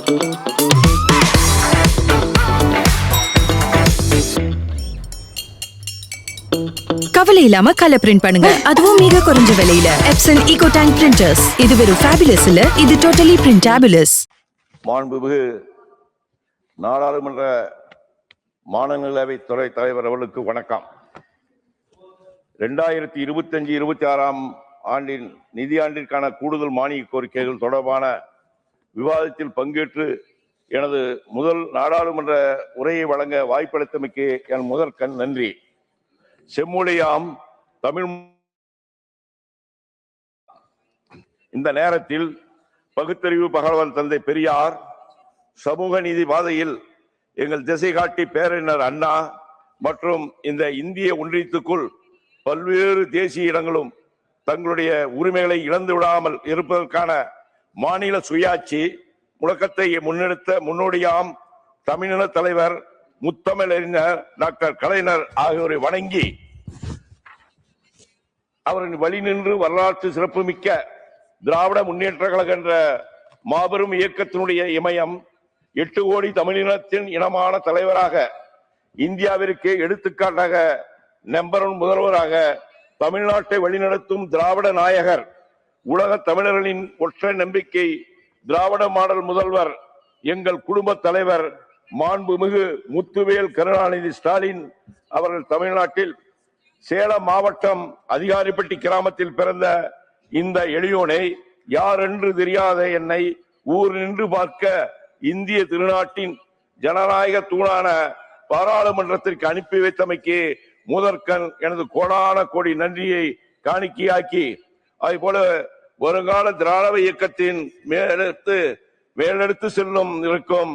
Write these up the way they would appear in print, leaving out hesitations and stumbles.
கவலை இல்லாம colour print பண்ணுங்க, அதுவும் மிக குறைஞ்ச விலையில. Epson eco tank printers. இது வெறும் ஃபேபுலஸ் இல்ல, இது டோட்டலி பிரிண்டபிளஸ். மாண்புமிகு நாடாளுமன்ற மாநிலங்களவை துறை தலைவர் அவர்களுக்கு வணக்கம். 2025-26 ஆண்டின் நிதியாண்டிற்கான கூடுதல் மானிய கோரிக்கைகள் தொடர்பான விவாதத்தில் பங்கேற்று எனது முதல் நாடாளுமன்ற உரையை வழங்க வாய்ப்பளித்தமைக்கு என் முதற்கண் நன்றி. செம்மொழியாம் தமிழ். இந்த நேரத்தில் பகுத்தறிவு பகலவன் தந்தை பெரியார், சமூக நீதி பாதையில் எங்கள் திசை காட்டி பேரறிஞர் அண்ணா மற்றும் இந்த இந்திய ஒன்றியத்துக்குள் பல்வேறு தேசிய இடங்களும் தங்களுடைய உரிமைகளை இழந்து விடாமல் இருப்பதற்கான மாநில சுயாட்சி முழக்கத்தை முன்னெடுத்த முன்னோடியாம் தமிழின தலைவர் முத்தமிழறிஞர் டாக்டர் கலைஞர் ஆகியோரை வணங்கி அவரின் வழி நின்று வரலாற்று சிறப்புமிக்க திராவிட முன்னேற்ற கழகம் என்ற மாபெரும் இயக்கத்தினுடைய இமயம் 8 கோடி தமிழினத்தின் இனமான தலைவராக, இந்தியாவிற்கு எடுத்துக்காட்டாக நம்பர் 1 முதல்வராக தமிழ்நாட்டை வழிநடத்தும் திராவிட நாயகர், உலக தமிழர்களின் ஒற்றை நம்பிக்கை, திராவிட மாடல் முதல்வர், எங்கள் குடும்ப தலைவர் மாண்புமிகு முத்துவேல் கருணாநிதி ஸ்டாலின் அவர்கள் தமிழ்நாட்டில் சேலம் மாவட்டம் அதிகாரிப்பட்டி கிராமத்தில் பிறந்த இந்த எளியோனை யார் என்று தெரியாத என்னை ஊர் நின்று பார்க்க இந்திய திருநாட்டின் ஜனநாயக தூணான பாராளுமன்றத்திற்கு அனுப்பி வைத்தமைக்கு முதற்கண் எனது கோடான கோடி நன்றியை காணிக்கையாக்கி, அதுபோல வருங்கால திராவிட இயக்கத்தின் மேலெடுத்து செல்லும் இருக்கும்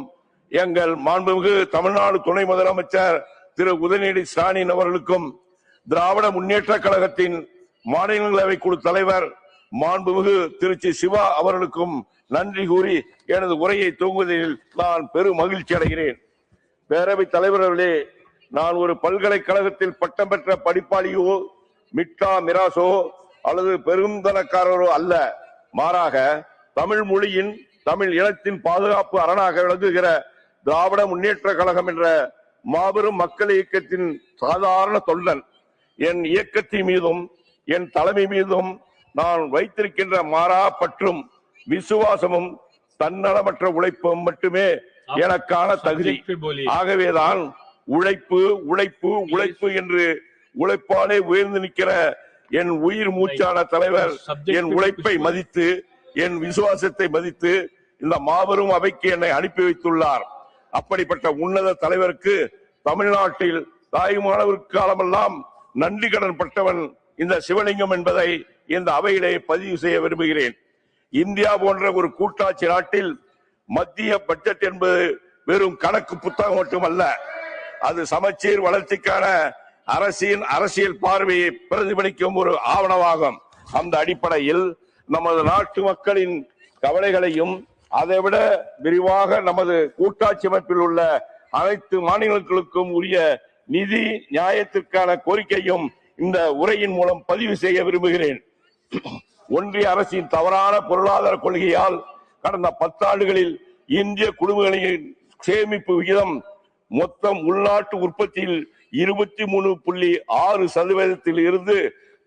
எங்கள் மாண்புமிகு தமிழ்நாடு துணை முதலமைச்சர் திரு உதயநிதி ஸ்டாலின் அவர்களுக்கும், திராவிட முன்னேற்ற கழகத்தின் மாநிலங்களவை குழு தலைவர் மாண்புமிகு திருச்சி சிவா அவர்களுக்கும் நன்றி கூறி எனது உரையை துவங்குவதில் நான் பெரும் மகிழ்ச்சி அடைகிறேன். பேரவைத் தலைவர்களே, நான் ஒரு பல்கலைக்கழகத்தில் பட்டம் பெற்ற படிப்பாளியோ மிட்டா மிராசோ அல்லது பெருந்தனக்காரரோ அல்ல. மாறாக தமிழ் மொழியின் தமிழ் இனத்தின் பாதுகாப்பு அரணாக விளங்குகிற திராவிட முன்னேற்ற கழகம் என்ற மாபெரும் மக்கள் இயக்கத்தின் சாதாரண தொண்டன். என் இயக்கத்தின் மீதும் என் தலைமை மீதும் நான் வைத்திருக்கின்ற மாறா பற்றும் விசுவாசமும் தன்னலமற்ற உழைப்பும் மட்டுமே எனக்கான தகுதி. ஆகவேதான் உழைப்பு உழைப்பு உழைப்பு என்று உழைப்பாலே உயர்ந்து நிற்கிற என் உயிர் மூச்சான தலைவர் என் உழைப்பை மதித்து, என் விசுவாசத்தை மதித்து இந்த மாபெரும் அவைக்கு என்னை அனுப்பி வைத்துள்ளார். அப்படிப்பட்ட உன்னத தலைவருக்கு தமிழ்நாட்டில் தாய்மானவருக்கு காலமெல்லாம் நன்றி கடன் பட்டவன் இந்த சிவலிங்கம் என்பதை இந்த அவையிலே பதிவு செய்ய விரும்புகிறேன். இந்தியா போன்ற ஒரு கூட்டாட்சி நாட்டில் மத்திய பட்ஜெட் என்பது வெறும் கணக்கு புத்தகம் மட்டுமல்ல, அது சமச்சீர் வளர்ச்சிக்கான அரசியல் பார்வையை பிரதிபலிக்கும் ஒரு ஆவணமாகும். அந்த அடிப்படையில் நமது நாட்டு மக்களின் கவலைகளையும் அதைவிட விரிவாக நமது கூட்டாட்சி அமைப்பில் உள்ள அனைத்து மாநிலங்களுக்கும் உரிய நிதி நியாயத்திற்கான கோரிக்கையும் இந்த உரையின் மூலம் பதிவு செய்ய விரும்புகிறேன். ஒன்றிய அரசின் தவறான பொருளாதார கொள்கையால் கடந்த 10 ஆண்டுகளில் இந்திய குடும்பங்களின் சேமிப்பு விகிதம் மொத்தம் உள்நாட்டு உற்பத்தியில் 23.6% இருந்து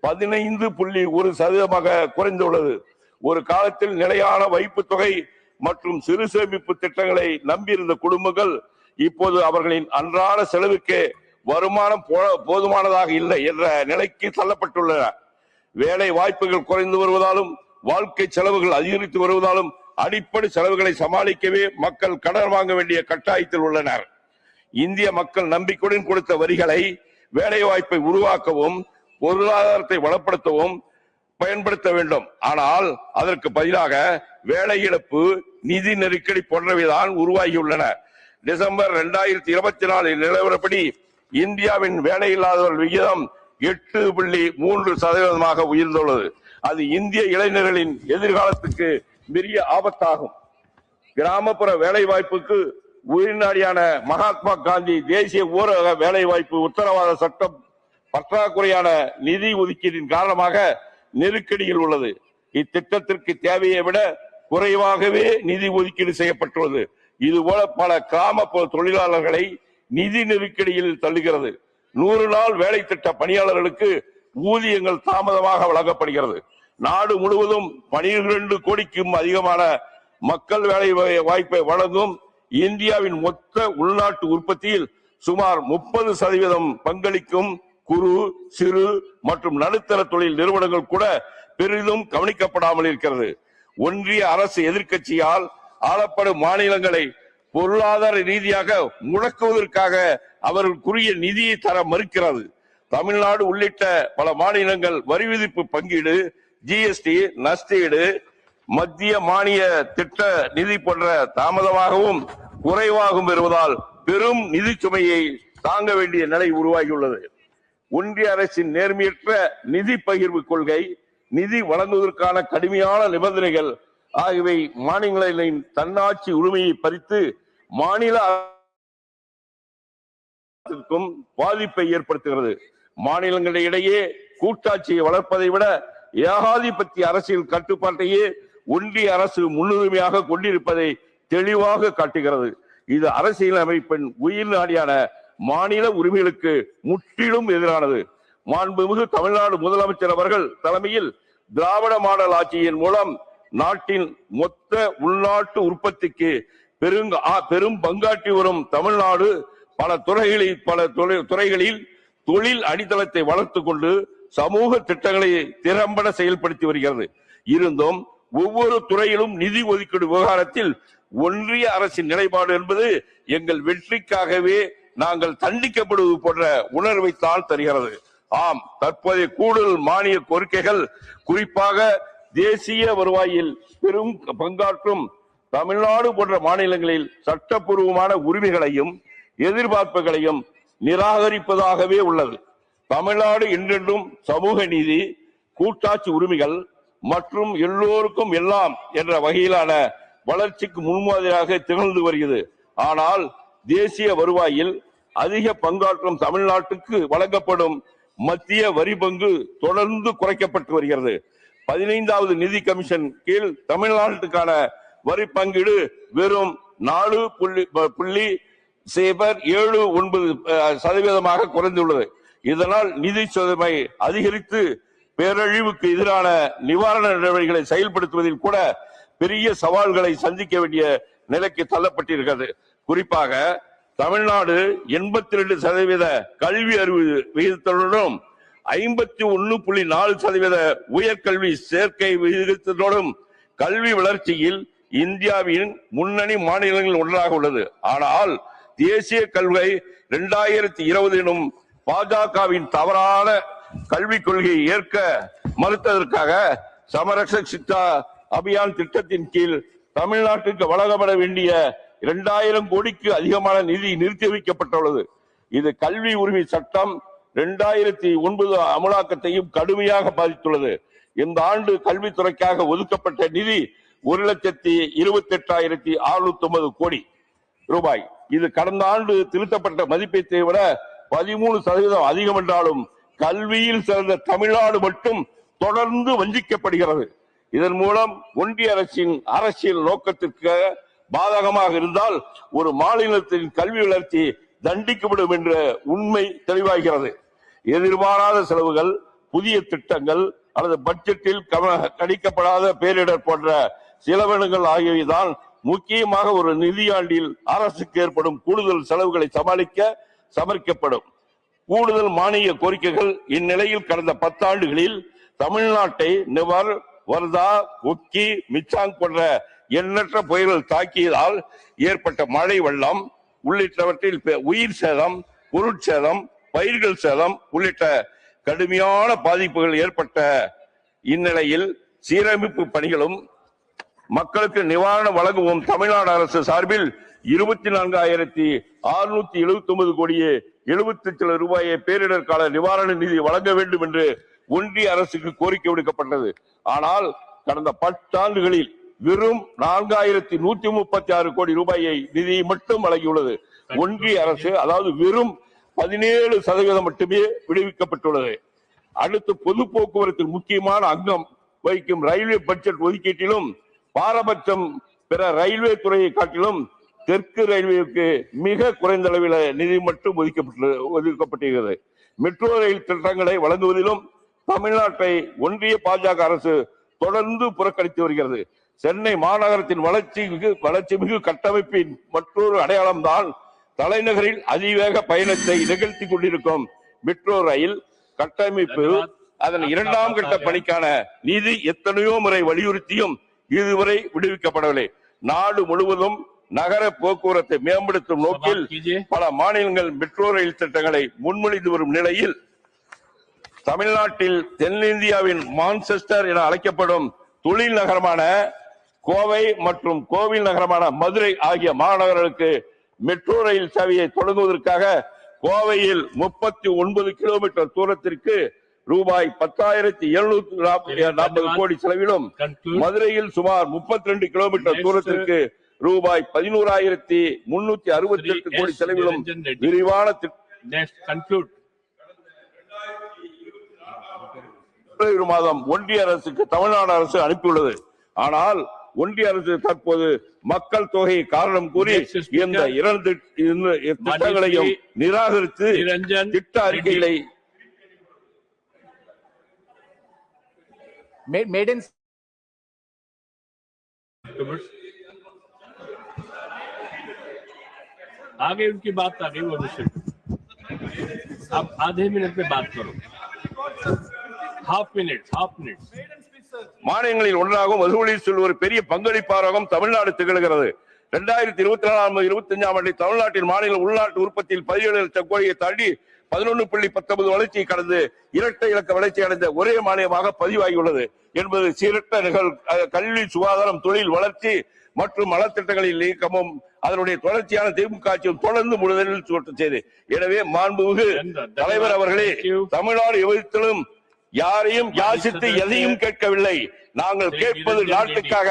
15.1% குறைந்துள்ளது. ஒரு காலத்தில் நிலையான வைப்பு தொகை மற்றும் சிறு சேமிப்பு திட்டங்களை நம்பியிருந்த குடும்பங்கள் இப்போது அவர்களின் அன்றாட செலவுக்கு வருமானம் போதுமானதாக இல்லை என்ற நிலைக்கு தள்ளப்பட்டுள்ளன. வேலை வாய்ப்புகள் குறைந்து வருவதாலும் வாழ்க்கை செலவுகள் அதிகரித்து வருவதாலும் அடிப்படை செலவுகளை சமாளிக்கவே மக்கள் கடன் வாங்க வேண்டிய கட்டாயத்தில் உள்ளனர். இந்திய மக்கள் நம்பிக்கையுடன் கொடுத்த வரிகளை வேலை வாய்ப்பை உருவாக்கவும் பொருளாதாரத்தை வளப்படுத்தவும் பயன்படுத்த வேண்டும். ஆனால் அதற்கு பதிலாக வேலை இழப்பு, நிதி நெருக்கடி போன்றவைதான் உருவாகியுள்ளன. டிசம்பர் 2024 நிலவரப்படி இந்தியாவின் வேலையில்லாதவர்கள் விகிதம் 8.3% உயர்ந்துள்ளது. அது இந்திய இளைஞர்களின் எதிர்காலத்துக்கு பெரிய ஆபத்தாகும். கிராமப்புற வேலை வாய்ப்புக்கு உயிர்நாடியான மகாத்மா காந்தி தேசிய ஊரக வேலை வாய்ப்பு உத்தரவாத சட்டம் பற்றாக்குறையான நிதி ஒதுக்கீட்டின் காரணமாக நெருக்கடியில் உள்ளது. இத்திட்டத்திற்கு தேவையை விட குறைவாகவே நிதி ஒதுக்கீடு செய்யப்பட்டுள்ளது. இதுபோல பல கிராம தொழிலாளர்களை நிதி நெருக்கடியில் தள்ளுகிறது. 100 நாள் வேலை திட்ட பணியாளர்களுக்கு ஊதியங்கள் தாமதமாக வழங்கப்படுகிறது. நாடு முழுவதும் 12 கோடிக்கும் அதிகமான மக்கள் வேலை வாய்ப்பை வழங்கும் இந்தியாவின் மொத்த உள்நாட்டு உற்பத்தியில் சுமார் 30% பங்களிக்கும் குறு, சிறு மற்றும் நடுத்தர தொழில் நிறுவனங்கள் கூட பெரிதும் கவனிக்கப்படாமல் இருக்கிறது. ஒன்றிய அரசு எதிர்க்கட்சியால் ஆளப்படும் மாநிலங்களை பொருளாதார ரீதியாக முடக்குவதற்காக அவர்களுக்குரிய நிதியை தர மறுக்கிறது. தமிழ்நாடு உள்ளிட்ட பல மாநிலங்கள் வரி விதிப்பு பங்கீடு, ஜிஎஸ்டி, நஷ்டஈடு, மத்திய மானிய திட்ட நிதி போன்ற தாமதமாகவும் குறைவாகவும் பெறுவதால் பெரும் நிதி சுமையை தாங்க வேண்டிய நிலை உருவாகியுள்ளது. ஒன்றிய அரசின் நேர்மையற்ற நிதி பகிர்வு கொள்கை, நிதி வழங்குவதற்கான கடுமையான நிபந்தனைகள் ஆகியவை மாநிலங்களின் தன்னாட்சி உரிமையை பறித்து மாநில அரசுக்கும் பாதிப்பை ஏற்படுத்துகிறது. மாநிலங்களிடையே கூட்டாட்சியை வளர்ப்பதை விட ஏகாதிபத்திய அரசியல் கட்டுப்பாட்டையே ஒன்றிய அரசு முன்னுரிமையாக கொண்டிருப்பதை தெளிவாக காட்டுகிறது. இது அரசியல் அமைப்பின் உயிர் நாடியான மாநில உரிமைகளுக்கு முற்றிலும் எதிரானது. மாண்புமிகு தமிழ்நாடு முதலமைச்சர் அவர்கள் தலைமையில் திராவிட மாடல் ஆட்சியின் மூலம் நாட்டின் மொத்த உள்நாட்டு உற்பத்திக்கு பெரும் பங்காற்றி வரும் தமிழ்நாடு பல துறைகளில் தொழில் அடித்தளத்தை வளர்த்துக் கொண்டு சமூக திட்டங்களை திறம்பட செயல்படுத்தி வருகிறது. இருந்தும் ஒவ்வொரு துறையிலும் நிதி ஒதுக்கீடு விவகாரத்தில் ஒன்றிய அரசின் நிலைப்பாடு என்பது எங்கள் வெற்றிக்காகவே நாங்கள் தண்டிக்கப்படுவது போன்ற உணர்வை தான் தருகிறது. ஆம், தற்போதைய கூடுதல் மானிய கோரிக்கைகள் குறிப்பாக தேசிய வருவாயில் பெரும் பங்காற்றும் தமிழ்நாடு போன்ற மாநிலங்களில் சட்டப்பூர்வமான உரிமைகளையும் எதிர்பார்ப்புகளையும் நிராகரிப்பதாகவே உள்ளது. தமிழ்நாடு என்றென்றும் சமூக நீதி, கூட்டாட்சி உரிமைகள் மற்றும் எல்லோருக்கும் எல்லாம் என்ற வகையிலான வளர்ச்சிக்கு முன்மாதிரியாக திகழ்ந்து வருகிறது. ஆனால் தேசிய வருவாயில் அதிக பங்காற்றும் தமிழ்நாட்டுக்கு வழங்கப்படும் மத்திய வரி பங்கு தொடர்ந்து குறைக்கப்பட்டு வருகிறது. 15வது நிதி கமிஷன் கீழ் தமிழ்நாட்டுக்கான வரி பங்கீடு வெறும் 4.079% குறைந்துள்ளது. இதனால் நிதி சுமை அதிகரித்து பேரழிவுக்கு எதிரான நிவாரண நடவடிக்கைகளை செயல்படுத்துவதில் கூட பெரிய சவால்களை சந்திக்க வேண்டிய நிலைக்கு தள்ளப்பட்டிருக்கிறது. குறிப்பாக தமிழ்நாடு 82% கல்வி அறிவு விகிதத்துடனும் 51.4% உயர்கல்வி சேர்க்கை விகிதத்துடனும் கல்வி வளர்ச்சியில் இந்தியாவின் முன்னணி மாநிலங்கள் ஒன்றாக உள்ளது. ஆனால் தேசிய கல்வி 2020 எனும் பாஜகவின் தவறான கல்விக் கொள்கையை ஏற்க மறுத்ததற்காக சமரசக் சிக்ஷா அபியான் திட்டத்தின் கீழ் தமிழ்நாட்டுக்கு வழங்கப்பட வேண்டிய 2000 கோடிக்கு அதிகமான நிதி நிறுத்தி வைக்கப்பட்டுள்ளது. இது கல்வி உரிமை சட்டம் 2009 அமலாக்கத்தையும் கடுமையாக பாதித்துள்ளது. இந்த ஆண்டு கல்வித்துறைக்காக ஒதுக்கப்பட்ட நிதி 1,28,609 கோடி ரூபாய். இது கடந்த ஆண்டு திருத்தப்பட்ட மதிப்பீட்டை விட 13% அதிகம் என்றாலும் கல்வியில் சிறந்த தமிழ்நாடு மட்டும் தொடர்ந்து வஞ்சிக்கப்படுகிறது. இதன் மூலம் ஒன்றிய அரசின் அரசியல் நோக்கத்திற்கு பாதகமாக இருந்தால் ஒரு மாநிலத்தின் கல்வி வளர்ச்சி தண்டிக்கப்படும் என்ற உண்மை தெளிவாகிறது. எதிர்பாராத செலவுகள், புதிய திட்டங்கள் அல்லது பட்ஜெட்டில் கணிக்கப்படாத பேரிடர் போன்ற செலவினங்கள் ஆகியவைதான் முக்கியமாக ஒரு நிதியாண்டில் அரசுக்கு ஏற்படும் கூடுதல் செலவுகளை சமாளிக்க சமர்ப்பிக்கப்படும். கூடுதல் மானிய கோரிக்கைகள் இந்நிலையில் கடந்த 10 ஆண்டுகளில் தமிழ்நாட்டை நிவர், வர்தா, ஒக்கி, மிச்சாங் போன்ற எண்ணற்ற புயல்கள் தாக்கியதால் ஏற்பட்ட மழை வெள்ளம் உள்ளிட்டவற்றில் உயிர் சேதம், பொருட்சேதம், பயிர்கள் சேதம் உள்ளிட்ட கடுமையான பாதிப்புகள் ஏற்பட்ட இந்நிலையில் சீரமைப்பு பணிகளும் மக்களுக்கு நிவாரணம் வழங்கவும் தமிழ்நாடு அரசு சார்பில் 24,679 கோடியே 78 ரூபாயை பேரிடர் கால நிவாரண நிதி வழங்க வேண்டும் என்று ஒன்றிய அரசுக்கு கோரிக்கை விடுக்கப்பட்டது. ஆனால் கடந்த 10 ஆண்டுகளில் வெறும் 4,136 கோடி ரூபாயை நிதியை மட்டும் வழங்கியுள்ளது. ஒன்றிய அரசு அதாவது வெறும் 17% மட்டுமே விடுவிக்கப்பட்டுள்ளது. அடுத்து பொது போக்குவரத்தில் முக்கியமான அங்கம் வகிக்கும் ரயில்வே பட்ஜெட் ஒதுக்கீட்டிலும் பாரபட்சம் பிற ரயில்வே துறையை காட்டிலும் தெற்கு ரயில்வேக்கு மிக குறைந்த அளவில் நிதி மட்டும் ஒதுக்கப்பட்டிருக்கிறது. மெட்ரோ ரயில் திட்டங்களை வழங்குவதிலும் தமிழ்நாட்டை ஒன்றிய பாஜக அரசு தொடர்ந்து புறக்கணித்து வருகிறது. சென்னை மாநகரத்தின் வளர்ச்சி மிகு கட்டமைப்பின் மற்றொரு அடையாளம் தான் தலைநகரில் அதிவேக பயணத்தை நிகழ்த்தி கொண்டிருக்கும் மெட்ரோ ரயில் கட்டமைப்பு. அதன் இரண்டாம் கட்ட பணிக்கான நிதி எத்தனையோ முறை வலியுறுத்தியும் இதுவரை விடுவிக்கப்படவில்லை. நாடு முழுவதும் நகர போக்குவரத்தை மேம்படுத்தும் நோக்கில் பல மாநிலங்கள் மெட்ரோ ரயில் திட்டங்களை முன்மொழிந்து வரும் நிலையில் தமிழ்நாட்டில் தென்னிந்தியாவின் மான்செஸ்டர் என அழைக்கப்படும் தொழில் நகரமான கோவை மற்றும் கோவில் நகரமான மதுரை ஆகிய மாநகர்களுக்கு மெட்ரோ ரயில் சேவையை தொடங்குவதற்காக கோவையில் 39 கிலோமீட்டர் தூரத்திற்கு ரூபாய் 10,740 கோடி செலவிலும், மதுரையில் சுமார் 32 கிலோமீட்டர் தூரத்திற்கு ரூபாய் 11,368 கோடி செலவிலும் விரிவான மாதம் ஒன்றிய அரசுக்கு தமிழ்நாடு அரசு அனுப்பியுள்ளது. ஆனால் ஒன்றிய அரசு தற்போது மக்கள் தொகை காரணம் கூறி இந்த இரண்டு திட்டங்களையும் நிராகரித்து திட்ட அறிக்கைகளை आगे उनकी बात आ गई वो विषय अब आधे मिनट में बात करो हाफ मिनट மாநிலங்களில் ஒன்றாகவும் வசூலில் செல்வது பெரிய பங்களிப்பாகவும் தமிழ்நாடு திகழ்கிறது. 2024-25 ஆண்டில் தமிழ்நாட்டின் மாநில உள்நாட்டு உற்பத்தியில் 17 லட்சம் கோடியை தாண்டி 11.19 வளர்ச்சியை கடந்து இரட்டை இலக்க வளர்ச்சி அடைந்த ஒரே மாநிலமாக பதிவாகியுள்ளது என்பது சீரற்ற கல்வி, சுகாதாரம், தொழில் வளர்ச்சி மற்றும் நலத்திட்டங்களில் இயக்கமும் அதனுடைய தொடர்ச்சியான திமுக ஆட்சியும் தொடர்ந்து முழுவதில் செய்து. எனவே மாண்புமிகு தலைவர் அவர்களே, தமிழ்நாடு எவ்விதத்திலும் யாரையும் யாசித்து எதையும் கேட்கவில்லை. நாங்கள் கேட்பது நாட்டுக்காக.